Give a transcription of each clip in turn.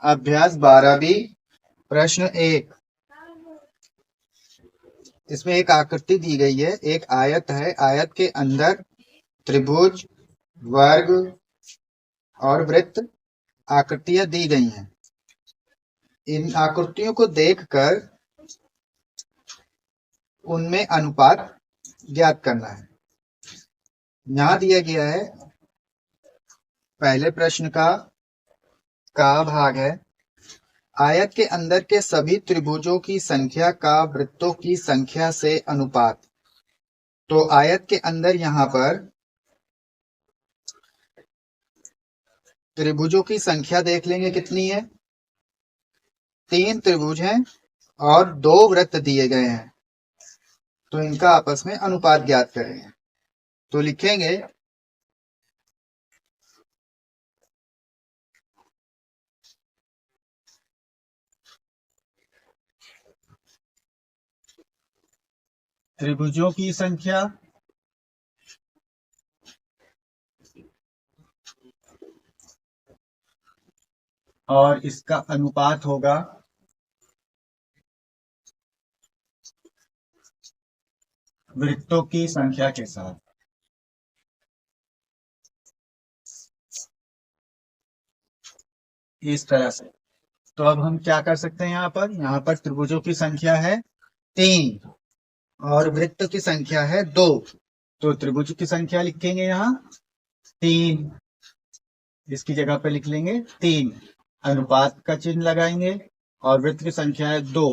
अभ्यास 12 प्रश्न 1। इसमें एक आकृति दी गई है, एक आयत है। आयत के अंदर त्रिभुज, वर्ग और वृत्त आकृतियां दी गई हैं। इन आकृतियों को देखकर उनमें अनुपात ज्ञात करना है। यहाँ दिया गया है पहले प्रश्न का भाग है, आयत के अंदर के सभी त्रिभुजों की संख्या का वृत्तों की संख्या से अनुपात। तो आयत के अंदर यहाँ पर त्रिभुजों की संख्या देख लेंगे कितनी है। 3 त्रिभुज हैं और 2 वृत्त दिए गए हैं, तो इनका आपस में अनुपात ज्ञात करेंगे। तो लिखेंगे त्रिभुजों की संख्या और इसका अनुपात होगा वृत्तों की संख्या के साथ। इस तरह से तो अब हम क्या कर सकते हैं, यहाँ पर त्रिभुजों की संख्या है 3 और वृत्त की संख्या है 2। तो त्रिभुज की संख्या लिखेंगे यहाँ 3, इसकी जगह पे लिख लेंगे 3, अनुपात का चिन्ह लगाएंगे और वृत्त की संख्या है 2।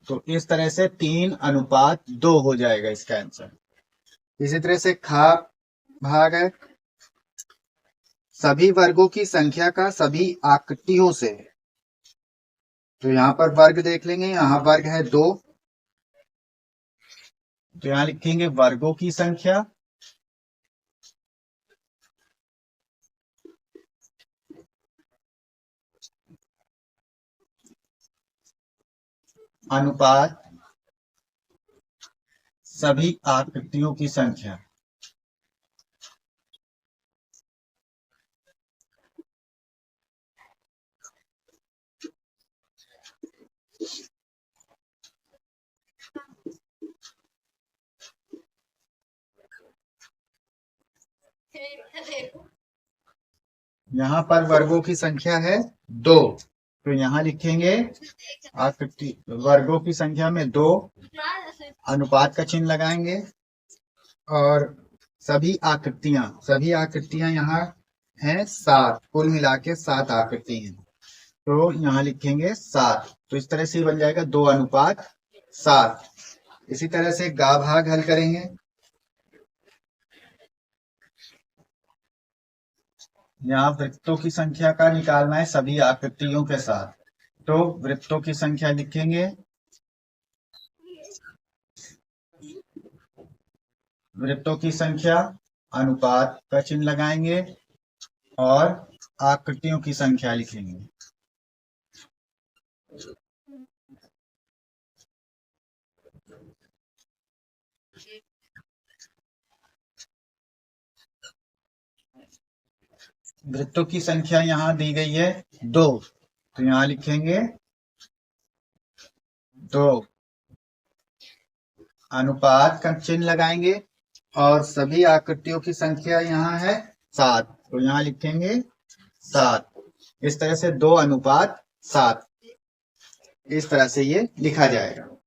तो इस तरह से 3:2 हो जाएगा इसका आंसर। इसी तरह से खा भाग है, सभी वर्गों की संख्या का सभी आकृतियों से। तो यहाँ पर वर्ग देख लेंगे, यहाँ वर्ग है 2, तो यहाँ लिखेंगे वर्गों की संख्या अनुपात सभी आकृतियों की संख्या। यहाँ पर वर्गों की संख्या है 2, तो यहाँ लिखेंगे आकृति वर्गों की संख्या में 2, अनुपात का चिन्ह लगाएंगे और सभी आकृतियां यहाँ हैं 7, कुल मिला के 7 आकृति हैं, तो यहाँ लिखेंगे 7। तो इस तरह से बन जाएगा 2:7। इसी तरह से गा भाग हल करेंगे। यहाँ वृत्तों की संख्या का निकालना है सभी आकृतियों के साथ, तो वृत्तों की संख्या लिखेंगे वृत्तों की संख्या, अनुपात का चिन्ह लगाएंगे और आकृतियों की संख्या लिखेंगे। वृत्तों की संख्या यहाँ दी गई है 2, तो यहाँ लिखेंगे 2, अनुपात का चिन्ह लगाएंगे और सभी आकृतियों की संख्या यहाँ है 7, तो यहाँ लिखेंगे 7। इस तरह से 2:7, इस तरह से ये लिखा जाएगा।